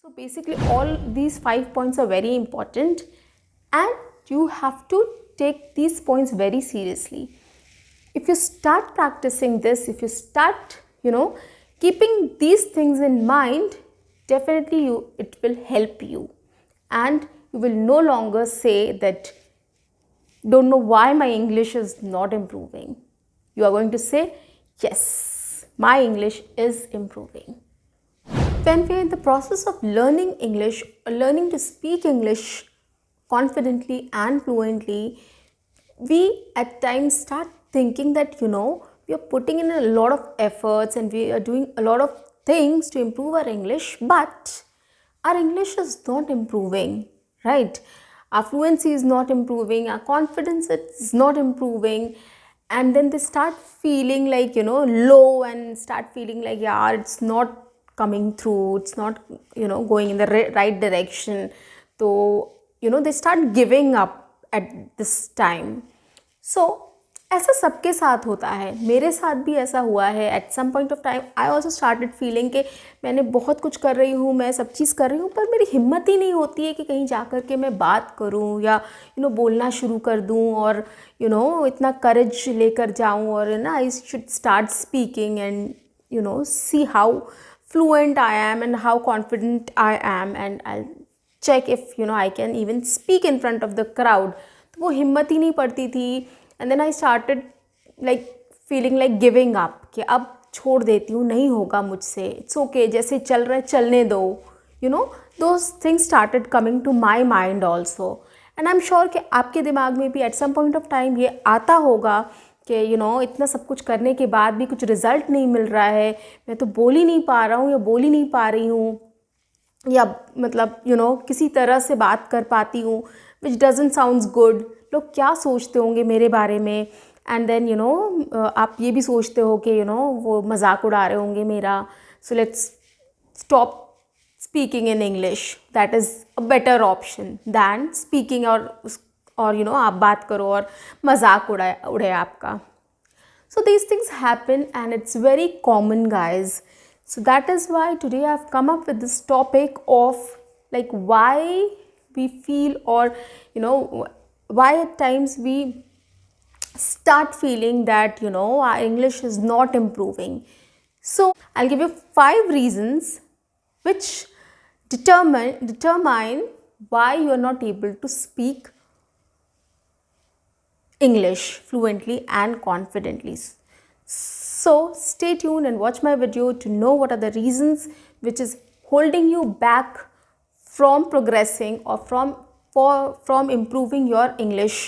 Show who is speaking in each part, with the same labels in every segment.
Speaker 1: So basically all these 5 points are very important and you have to take these points very seriously. If you start practicing this, if you start, keeping these things in mind, definitely it will help you, and you will no longer say that don't know why my English is not improving. You are going to say, yes, my English is improving. When we are in the process of learning English, learning to speak English confidently and fluently, we at times start thinking that we are putting in a lot of efforts and we are doing a lot of things to improve our English, but our English is not improving, right? Our fluency is not improving, our confidence is not improving, and then they start feeling like low and start feeling like, yeah, it's not coming through, it's not going in the right direction. So they start giving up at this time. So ऐसा सबके साथ होता है, मेरे साथ भी ऐसा हुआ है. At some point of time I also started feeling कि मैंने बहुत कुछ कर रही हूँ, मैं सब चीज़ कर रही हूँ, पर मेरी हिम्मत ही नहीं होती है कि कहीं जा कर के मैं बात करूँ या बोलना शुरू कर दूँ और इतना करेज लेकर जाऊँ और I should start speaking and see how fluent I am and how confident I am, and I'll check if I can even speak in front of the crowd. तो वो हिम्मत ही नहीं पड़ती थी. And then I started like feeling like giving up कि अब छोड़ देती हूँ, नहीं होगा मुझसे, it's okay, जैसे चल रहा है चलने दो. Those things started coming to my mind also. And I'm sure कि आपके दिमाग में भी at some point of time ये आता होगा कि इतना सब कुछ करने के बाद भी कुछ रिज़ल्ट नहीं मिल रहा है, मैं तो बोल ही नहीं पा रहा हूँ या बोल ही नहीं पा रही हूँ, या मतलब किसी तरह से बात कर पाती हूँ विच डजंट साउंड्स गुड. लोग क्या सोचते होंगे मेरे बारे में. एंड देन आप ये भी सोचते हो कि वो मजाक उड़ा रहे होंगे मेरा. So let's stop speaking in English. That is a better option then speaking और आप बात करो और मजाक उड़े आपका. So these things happen and it's very common, guys. So that is why today I've come up with this topic of like why we feel, or why at times we start feeling that our English is not improving. So I'll give you 5 reasons which determine why you are not able to speak English fluently and confidently. So stay tuned and watch my video to know what are the reasons which is holding you back from progressing or from improving your English.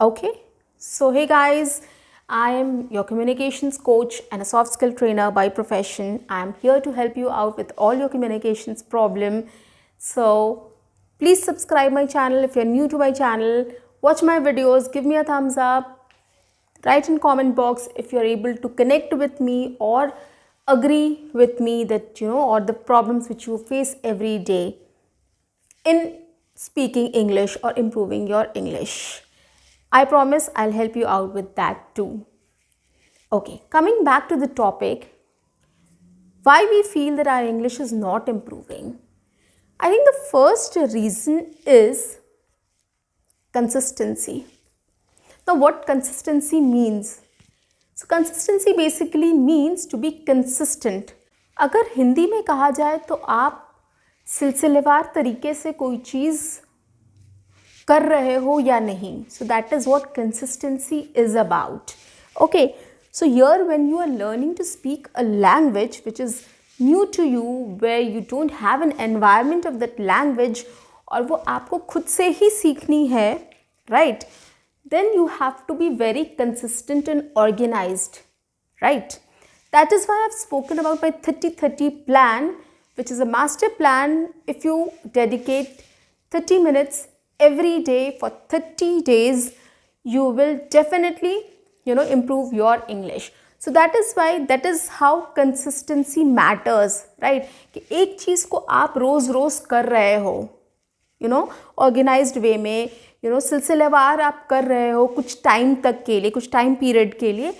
Speaker 1: Okay, so hey guys, I am your communications coach and a soft skill trainer by profession. I am here to help you out with all your communications problem. So please subscribe my channel if you're new to my channel. Watch my videos, give me a thumbs up, write in comment box if you're able to connect with me or agree with me that or the problems which you face every day in speaking English or improving your English. I promise I'll help you out with that too. Okay, coming back to the topic, why we feel that our English is not improving. I think the first reason is consistency. Now what consistency means? So consistency basically means to be consistent. अगर हिंदी में कहा जाए तो आप सिलसिलेवार तरीके से कोई चीज़ कर रहे हो या नहीं. So that is what consistency is about. Okay, so here when you are learning to speak a language which is new to you, where you don't have an environment of that language और वो आपको खुद से ही सीखनी है, right? Then you have to be very consistent and organized, right? That is why I've spoken about my 30-30 plan, which is a master plan. If you dedicate 30 minutes every day for 30 days, you will definitely, improve your English. So that is how consistency matters, right? कि एक चीज़ को आप रोज़ रोज़ कर रहे हो, organised वे में, सिलसिलेवार आप कर रहे हो कुछ टाइम तक के लिए, कुछ टाइम पीरियड के लिए,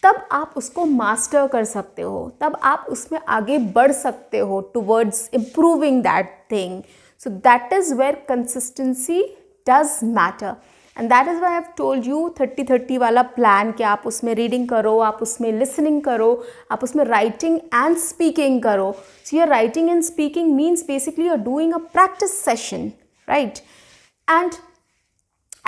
Speaker 1: तब आप उसको मास्टर कर सकते हो, तब आप उसमें आगे बढ़ सकते हो towards improving that thing. So that is where consistency does matter. And that is why I have told you 30-30 वाला प्लान कि आप उसमें रीडिंग करो, आप उसमें लिसनिंग करो, आप उसमें राइटिंग एंड स्पीकिंग करो. So your writing and speaking means basically you are doing a practice session, right. And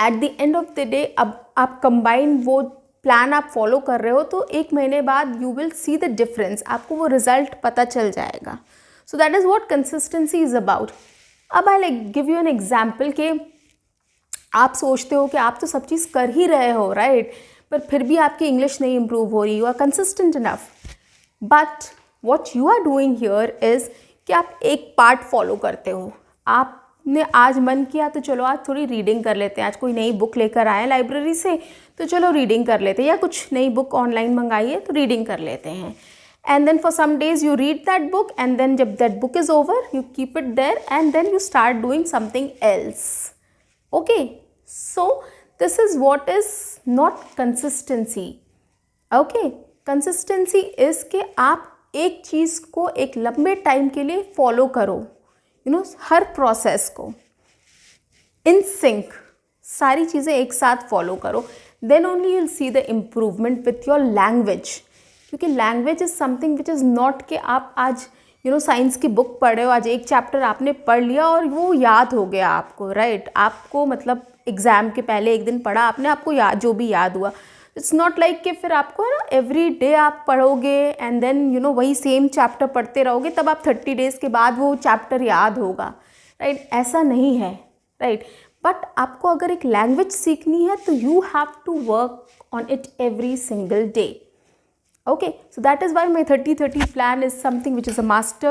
Speaker 1: at the end of the day अब आप कंबाइन वो प्लान आप फॉलो कर रहे हो तो 1 महीने बाद you will see the difference, आपको वो रिजल्ट पता चल जाएगा. So that is what consistency is about. अब I like give you an example कि आप सोचते हो कि आप तो सब चीज़ कर ही रहे हो, राइट, पर फिर भी आपकी इंग्लिश नहीं इम्प्रूव हो रही, you are consistent enough. But what you are doing here is कि आप एक पार्ट फॉलो करते हो. आपने आज मन किया तो चलो आज थोड़ी रीडिंग कर लेते हैं, आज कोई नई बुक लेकर आए लाइब्रेरी से तो चलो रीडिंग कर लेते हैं, या कुछ नई बुक ऑनलाइन मंगाई है तो रीडिंग कर लेते हैं. And then for some days you read that book and then जब that book is over you keep it there and then you start doing something else. Okay, so this is what is not consistency. Okay, consistency is कि आप एक चीज़ को एक लंबे time के लिए follow करो, हर प्रोसेस को इन सिंक, सारी चीज़ें एक साथ फॉलो करो. Then only you will see the improvement with your language. क्योंकि language is something which is not कि आप आज साइंस की बुक पढ़े हो, आज एक चैप्टर आपने पढ़ लिया और वो याद हो गया आपको, राइट. आपको मतलब एग्ज़ाम के पहले एक दिन पढ़ा आपने, आपको याद जो भी याद हुआ. इट्स नॉट लाइक कि फिर आपको है ना एवरी डे आप पढ़ोगे एंड देन वही सेम चैप्टर पढ़ते रहोगे तब आप 30 डेज़ के बाद वो चैप्टर याद होगा, राइट. ऐसा नहीं है, राइट. बट आपको अगर एक लैंग्वेज सीखनी है तो you have to work on it every single day. Okay, so that is why my 30-30 plan is something which is a master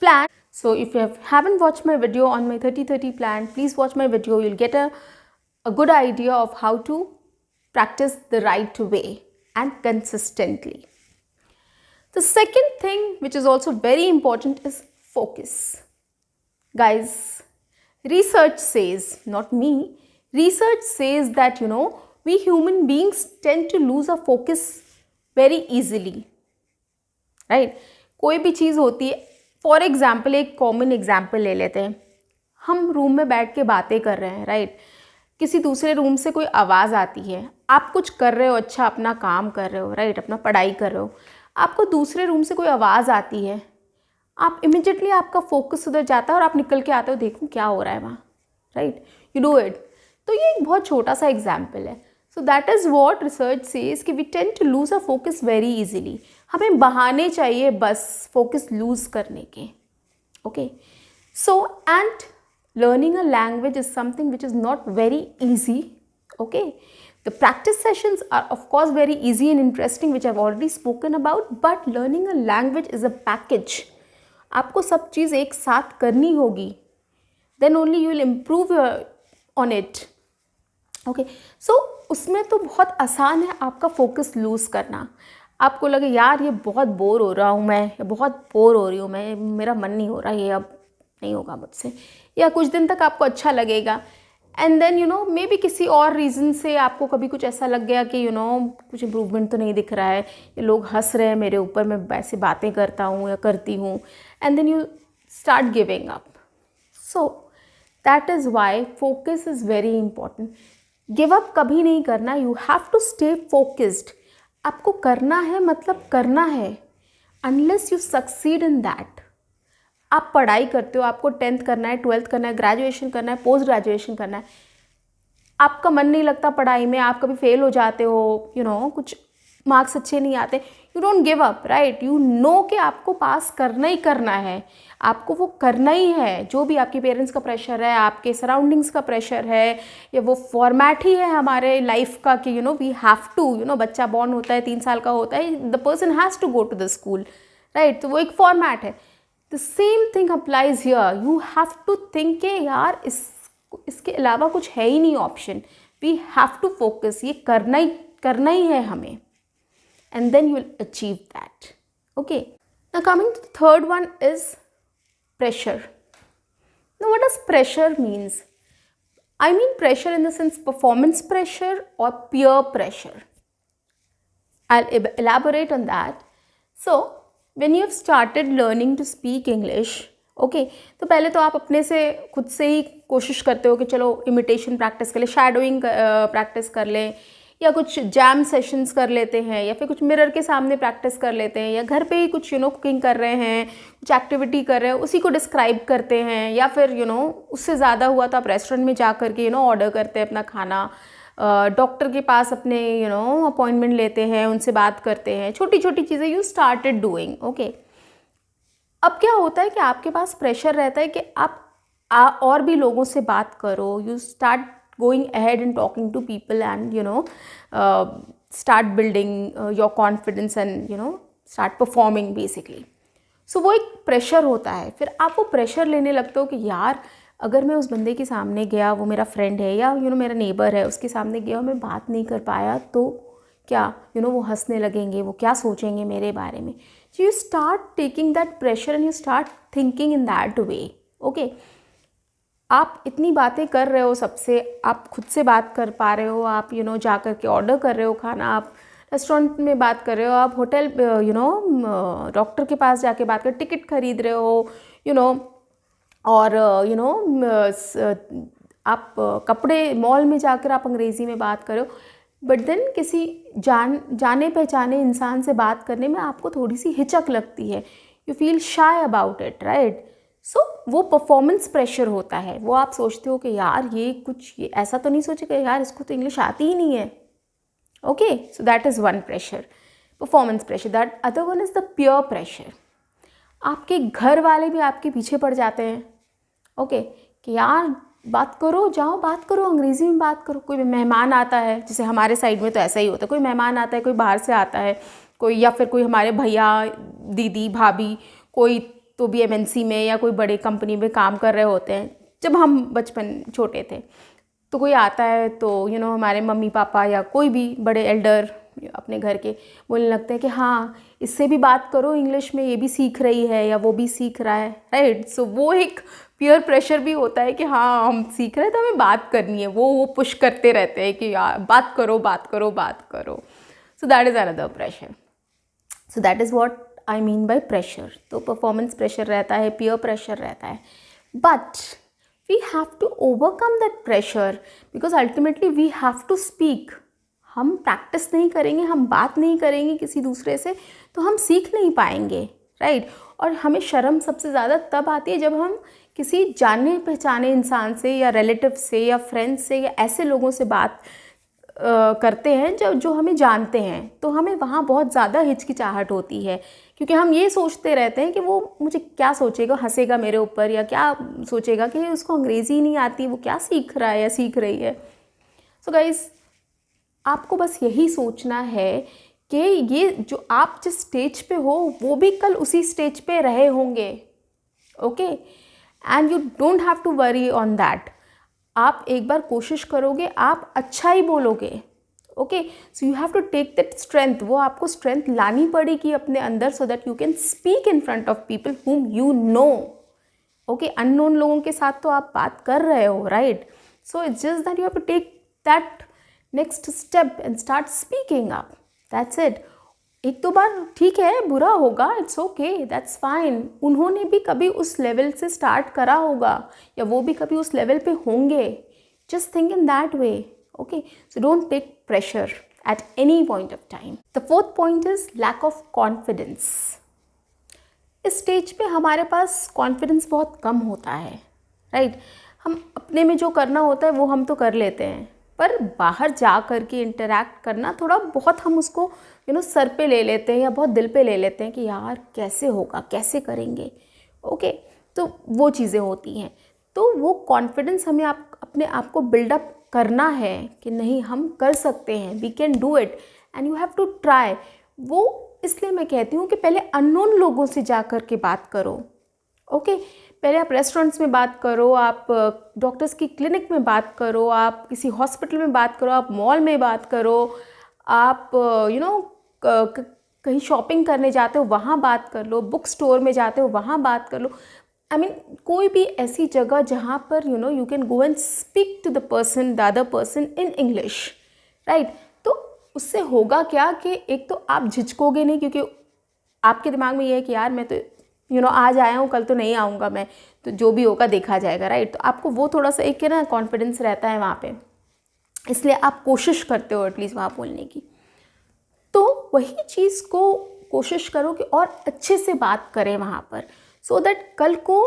Speaker 1: plan. So if you haven't watched my video on my 30-30 plan, please watch my video. You'll get a good idea of how to practice the right way and consistently. The second thing which is also very important is focus. Guys, research says, not me, research says that we human beings tend to lose our focus very easily, right. कोई भी चीज़ होती है, for example एक common example ले लेते हैं. हम room में बैठ के बातें कर रहे हैं, राइट. किसी दूसरे रूम से कोई आवाज़ आती है, आप कुछ कर रहे हो, अच्छा अपना काम कर रहे हो, राइट, अपना पढ़ाई कर रहे हो, आपको दूसरे रूम से कोई आवाज़ आती है, आप इमिजिएटली आपका फोकस उधर जाता है और आप निकल के आते हो, देखो क्या हो रहा है वहाँ, राइट. You do it. तो ये एक बहुत छोटा सा एग्जाम्पल है. So that is what research says कि we tend to lose our focus very easily. हमें बहाने चाहिए बस focus lose करने के. Okay. So and learning a language is something which is not very easy. Okay. The practice sessions are of course very easy and interesting, which I've already spoken about. But learning a language is a package. आपको सब चीज़ एक साथ करनी होगी. Then only you will improve on it. Okay, so उसमें तो बहुत आसान है आपका फोकस लूज़ करना. आपको लगे यार ये बहुत बोर हो रहा हूँ मैं, या बहुत बोर हो रही हूँ मैं, मेरा मन नहीं हो रहा, ये अब नहीं होगा मुझसे, या कुछ दिन तक आपको अच्छा लगेगा. एंड देन मे बी किसी और रीज़न से आपको कभी कुछ ऐसा लग गया कि कुछ इम्प्रूवमेंट तो नहीं दिख रहा है, ये लोग हंस रहे हैं मेरे ऊपर, मैं ऐसे बातें करता हूँ या करती हूँ, and then you start giving up. So that is why focus is very important. Give up कभी नहीं करना. You have to stay focused. आपको करना है मतलब करना है. Unless you succeed in that. आप पढ़ाई करते हो, आपको 10th करना है, 12th करना है, ग्रेजुएशन करना है, पोस्ट ग्रेजुएशन करना है, आपका मन नहीं लगता पढ़ाई में, आप कभी फेल हो जाते हो, कुछ मार्क्स अच्छे नहीं आते, you don't give up, right. You know कि आपको पास करना ही करना है, आपको वो करना ही है. जो भी आपके पेरेंट्स का प्रेशर है, आपके सराउंडिंग्स का प्रेशर है, या वो फॉर्मेट ही है हमारे लाइफ का कि वी हैव टू, बच्चा बॉर्न होता है 3 साल का होता है, the person has to go to the school, right. तो वो एक फॉर्मेट है. The same thing applies here. You have to think के यार इसके अलावा कुछ है ही नहीं option. We have to focus. ये करना ही है हमें. And then you will achieve that. Okay. Now coming to the third one is pressure. Now what does pressure means? I mean pressure in the sense performance pressure or peer pressure. I'll elaborate on that. So when you have started learning to speak English, okay तो पहले तो आप अपने से खुद से ही कोशिश करते हो कि चलो इमिटेशन प्रैक्टिस कर ले, शैडोइंग प्रैक्टिस कर लें, या कुछ जैम सेशंस कर लेते हैं, या फिर कुछ मिरर के सामने प्रैक्टिस कर लेते हैं, या घर पे ही कुछ कुकिंग कर रहे हैं, कुछ एक्टिविटी कर रहे हैं, उसी को डिस्क्राइब करते हैं, या फिर उससे ज़्यादा हुआ तो आप रेस्टोरेंट में जा कर के ऑर्डर करते हैं अपना खाना, डॉक्टर के पास अपने अपॉइंटमेंट लेते हैं, उनसे बात करते हैं, छोटी छोटी चीज़ें यू स्टार्टेड डूइंग. ओके अब क्या होता है कि आपके पास प्रेशर रहता है कि आप और भी लोगों से बात करो. You start going ahead and talking to people and start building your confidence and start performing basically. So वो एक प्रेशर होता है. फिर आप वो प्रेशर लेने लगते हो कि यार अगर मैं उस बंदे के सामने गया, वो मेरा फ्रेंड है या मेरा नेबर है, उसके सामने गया और मैं बात नहीं कर पाया तो क्या वो हंसने लगेंगे, वो क्या सोचेंगे मेरे बारे में. So you start taking that pressure and you start thinking in that way. Okay, आप इतनी बातें कर रहे हो सबसे, आप खुद से बात कर पा रहे हो, आप जा कर के ऑर्डर कर रहे हो खाना, आप रेस्टोरेंट में बात कर रहे हो, आप होटल डॉक्टर के पास जाके बात कर, टिकट खरीद रहे हो और आप कपड़े मॉल में जाकर आप अंग्रेज़ी में बात कर रहे हो. बट देन किसी जाने पहचाने इंसान से बात करने में आपको थोड़ी सी हिचक लगती है. You feel shy about it, right. So वो परफॉर्मेंस प्रेशर होता है. वो आप सोचते हो कि यार ये ऐसा तो नहीं सोचेगा यार इसको तो इंग्लिश आती ही नहीं है. Okay so that is one pressure, performance pressure. That other one is the pure pressure. आपके घर वाले भी आपके पीछे पड़ जाते हैं. ओके कि यार बात करो, जाओ बात करो, अंग्रेज़ी में बात करो. कोई मेहमान आता है, जैसे हमारे साइड में तो ऐसा ही होता है, कोई मेहमान आता है, कोई बाहर से आता है, कोई या फिर कोई हमारे भैया दीदी भाभी, कोई तो भी एमएनसी में या कोई बड़े कंपनी में काम कर रहे होते हैं. जब हम बचपन छोटे थे तो कोई आता है तो हमारे मम्मी पापा या कोई भी बड़े एल्डर अपने घर के बोलने लगते हैं कि हाँ इससे भी बात करो इंग्लिश में, ये भी सीख रही है या वो भी सीख रहा है, राइट. सो वो एक पीयर प्रेशर भी होता है कि हाँ हम सीख रहे हैं तो हमें बात करनी है. वो पुश करते रहते हैं कि यार बात करो बात करो बात करो. So that is another pressure. So that is what I mean by pressure. तो परफॉर्मेंस प्रेशर रहता है, पीयर प्रेशर रहता है. But we have to overcome that pressure because ultimately we have to speak. हम प्रैक्टिस नहीं करेंगे, हम बात नहीं करेंगे किसी दूसरे से तो हम सीख नहीं पाएंगे, राइट. और हमें शर्म सबसे ज़्यादा तब आती है जब हम किसी जाने पहचाने इंसान से या रिलेटिव से या फ्रेंड्स से या ऐसे लोगों से बात करते हैं जो हमें जानते हैं. तो हमें वहाँ बहुत ज़्यादा हिचकिचाहट होती है क्योंकि हम ये सोचते रहते हैं कि वो मुझे क्या सोचेगा, हंसेगा मेरे ऊपर, या क्या सोचेगा कि उसको अंग्रेज़ी नहीं आती, वो क्या सीख रहा है या सीख रही है. सो गाइस आपको बस यही सोचना है कि ये जो आप जिस स्टेज पे हो वो भी कल उसी स्टेज पे रहे होंगे. Okay and you don't have to worry on that. आप एक बार कोशिश करोगे, आप अच्छा ही बोलोगे. Okay so you have to take that strength. वो आपको स्ट्रेंथ लानी पड़ेगी अपने अंदर so that you can speak in front of people whom you know. Okay unknown लोगों के साथ तो आप बात कर रहे हो, right. So it's just that you have to take that next step and start speaking up. That's it. एक दो बार ठीक है, बुरा होगा, इट्स ओके, दैट्स फाइन. उन्होंने भी कभी उस लेवल से स्टार्ट करा होगा या वो भी कभी उस लेवल पे होंगे. Just think in that way. Okay so don't take pressure at any point of time. The fourth point is lack of confidence. इस स्टेज पे हमारे पास कॉन्फिडेंस बहुत कम होता है, राइट. हम अपने में जो करना होता है वो हम तो कर लेते हैं, पर बाहर जा कर के इंटरैक्ट करना थोड़ा बहुत हम उसको सर पे ले लेते हैं या बहुत दिल पे ले लेते हैं कि यार कैसे होगा, कैसे करेंगे. ओके तो वो चीज़ें होती हैं. तो वो कॉन्फिडेंस हमें अपने आप को बिल्डअप करना है कि नहीं हम कर सकते हैं, we can do it and you have to try. वो इसलिए मैं कहती हूँ कि पहले अननोन लोगों से जा कर के बात करो. ओके पहले आप रेस्टोरेंट्स में बात करो, आप डॉक्टर्स की क्लिनिक में बात करो, आप किसी हॉस्पिटल में बात करो, आप मॉल में बात करो, आप कहीं शॉपिंग करने जाते हो वहाँ बात कर लो, बुक स्टोर में जाते हो वहाँ बात कर लो. आई मीन कोई भी ऐसी जगह जहाँ पर you can go and speak to the person, the other person in English, right. तो उससे होगा क्या कि एक तो आप झिझकोगे नहीं, क्योंकि आपके दिमाग में ये है कि यार मैं तो आज आया हूँ, कल तो नहीं आऊँगा मैं, तो जो भी होगा देखा जाएगा, राइट। तो आपको वो थोड़ा सा एक ना कॉन्फिडेंस रहता है वहाँ पे, इसलिए आप कोशिश करते हो एटलीस्ट वहाँ बोलने की। तो वही चीज़ को कोशिश करो कि और अच्छे से बात करें वहाँ पर, सो दैट कल को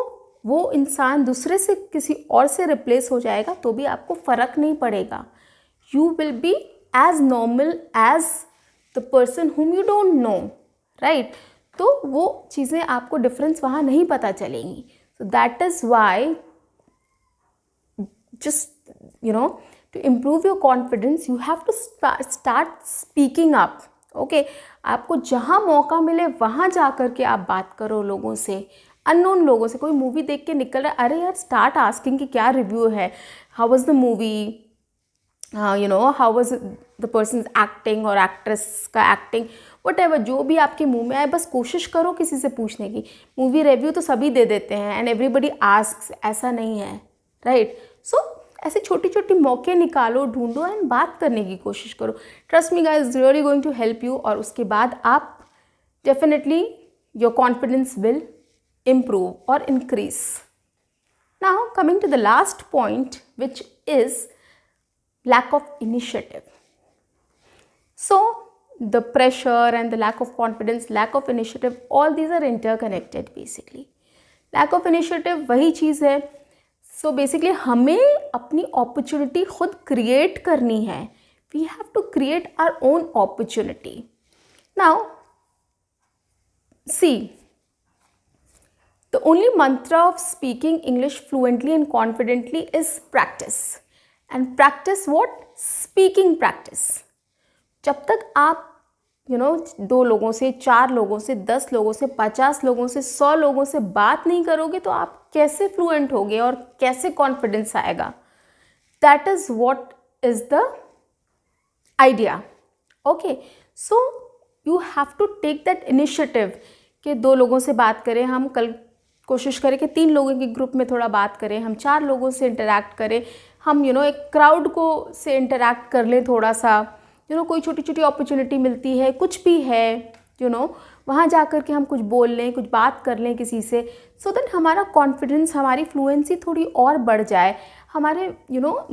Speaker 1: वो इंसान दूसरे से किसी और से रिप्लेस हो जाएगा तो भी आपको फ़र्क नहीं पड़ेगा। You will be as normal as the person whom you don't know, right. तो वो चीज़ें आपको डिफरेंस वहाँ नहीं पता चलेंगी। So that is why just to improve your confidence you have to start speaking up, okay। आपको जहाँ मौका मिले वहाँ जा कर के आप बात करो लोगों से, अननोन लोगों से। कोई मूवी देख के निकल रहा है, अरे यार स्टार्ट आस्किंग कि क्या रिव्यू है, how was the movie, how was the person acting और एक्ट्रेस का एक्टिंग, वट जो भी आपके मुंह में आए, बस कोशिश करो किसी से पूछने की। मूवी रिव्यू तो सभी दे देते हैं एंड एवरीबडी आस्क्स, ऐसा नहीं है, राइट। सो ऐसे छोटी छोटी मौके निकालो, ढूंढो एंड बात करने की कोशिश करो। Trust me guys, really going to help you. और उसके बाद आप definitely your confidence will improve or increase. Now coming to the last point, which is lack of initiative. So the pressure and the lack of confidence, lack of initiative, all these are interconnected basically. Lack of initiative वही चीज़ है। So basically हमें अपनी opportunity खुद create करनी है। We have to create our own opportunity. Now see, the only mantra of speaking English fluently and confidently is practice. And practice what? Speaking practice. जब तक आप 2 लोगों से, 4 लोगों से, 10 लोगों से, 50 लोगों से, 100 लोगों से बात नहीं करोगे तो आप कैसे फ्लुएंट होगे और कैसे कॉन्फिडेंस आएगा? That is what is the idea. Okay, so you have to take that initiative कि 2 लोगों से बात करें, हम कल कोशिश करें कि 3 लोगों के ग्रुप में थोड़ा बात करें, हम 4 लोगों से इंटरैक्ट करें, हम एक क्राउड को से इंटरैक्ट कर लें थोड़ा सा, कोई छोटी छोटी अपॉर्चुनिटी मिलती है, कुछ भी है, वहाँ जा कर के हम कुछ बोल लें, कुछ बात कर लें किसी से, सो दैट हमारा कॉन्फिडेंस, हमारी फ्लुएंसी थोड़ी और बढ़ जाए, हमारे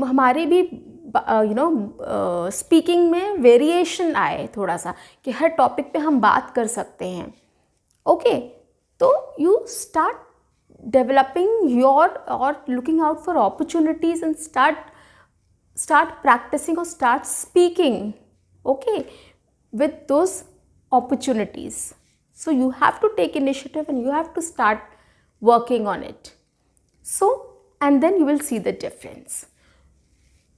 Speaker 1: हमारे भी स्पीकिंग में वेरिएशन आए थोड़ा सा, कि हर टॉपिक पे हम बात कर सकते हैं। ओके, तो you start developing your or looking out for opportunities and start practicing or start speaking, okay, with those opportunities. So you have to take initiative and you have to start working on it. So, and then you will see the difference.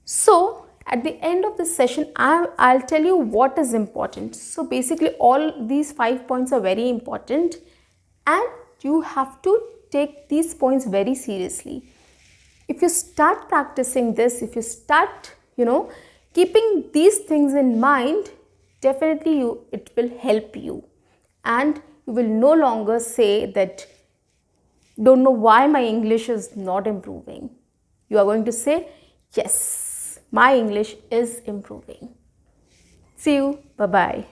Speaker 1: So at the end of this session, I'll tell you what is important. So basically all these 5 points are very important and you have to take these points very seriously. If you start practicing this, if you start, keeping these things in mind, definitely it will help you and you will no longer say that, don't know why my English is not improving. You are going to say, yes, my English is improving. See you. Bye-bye.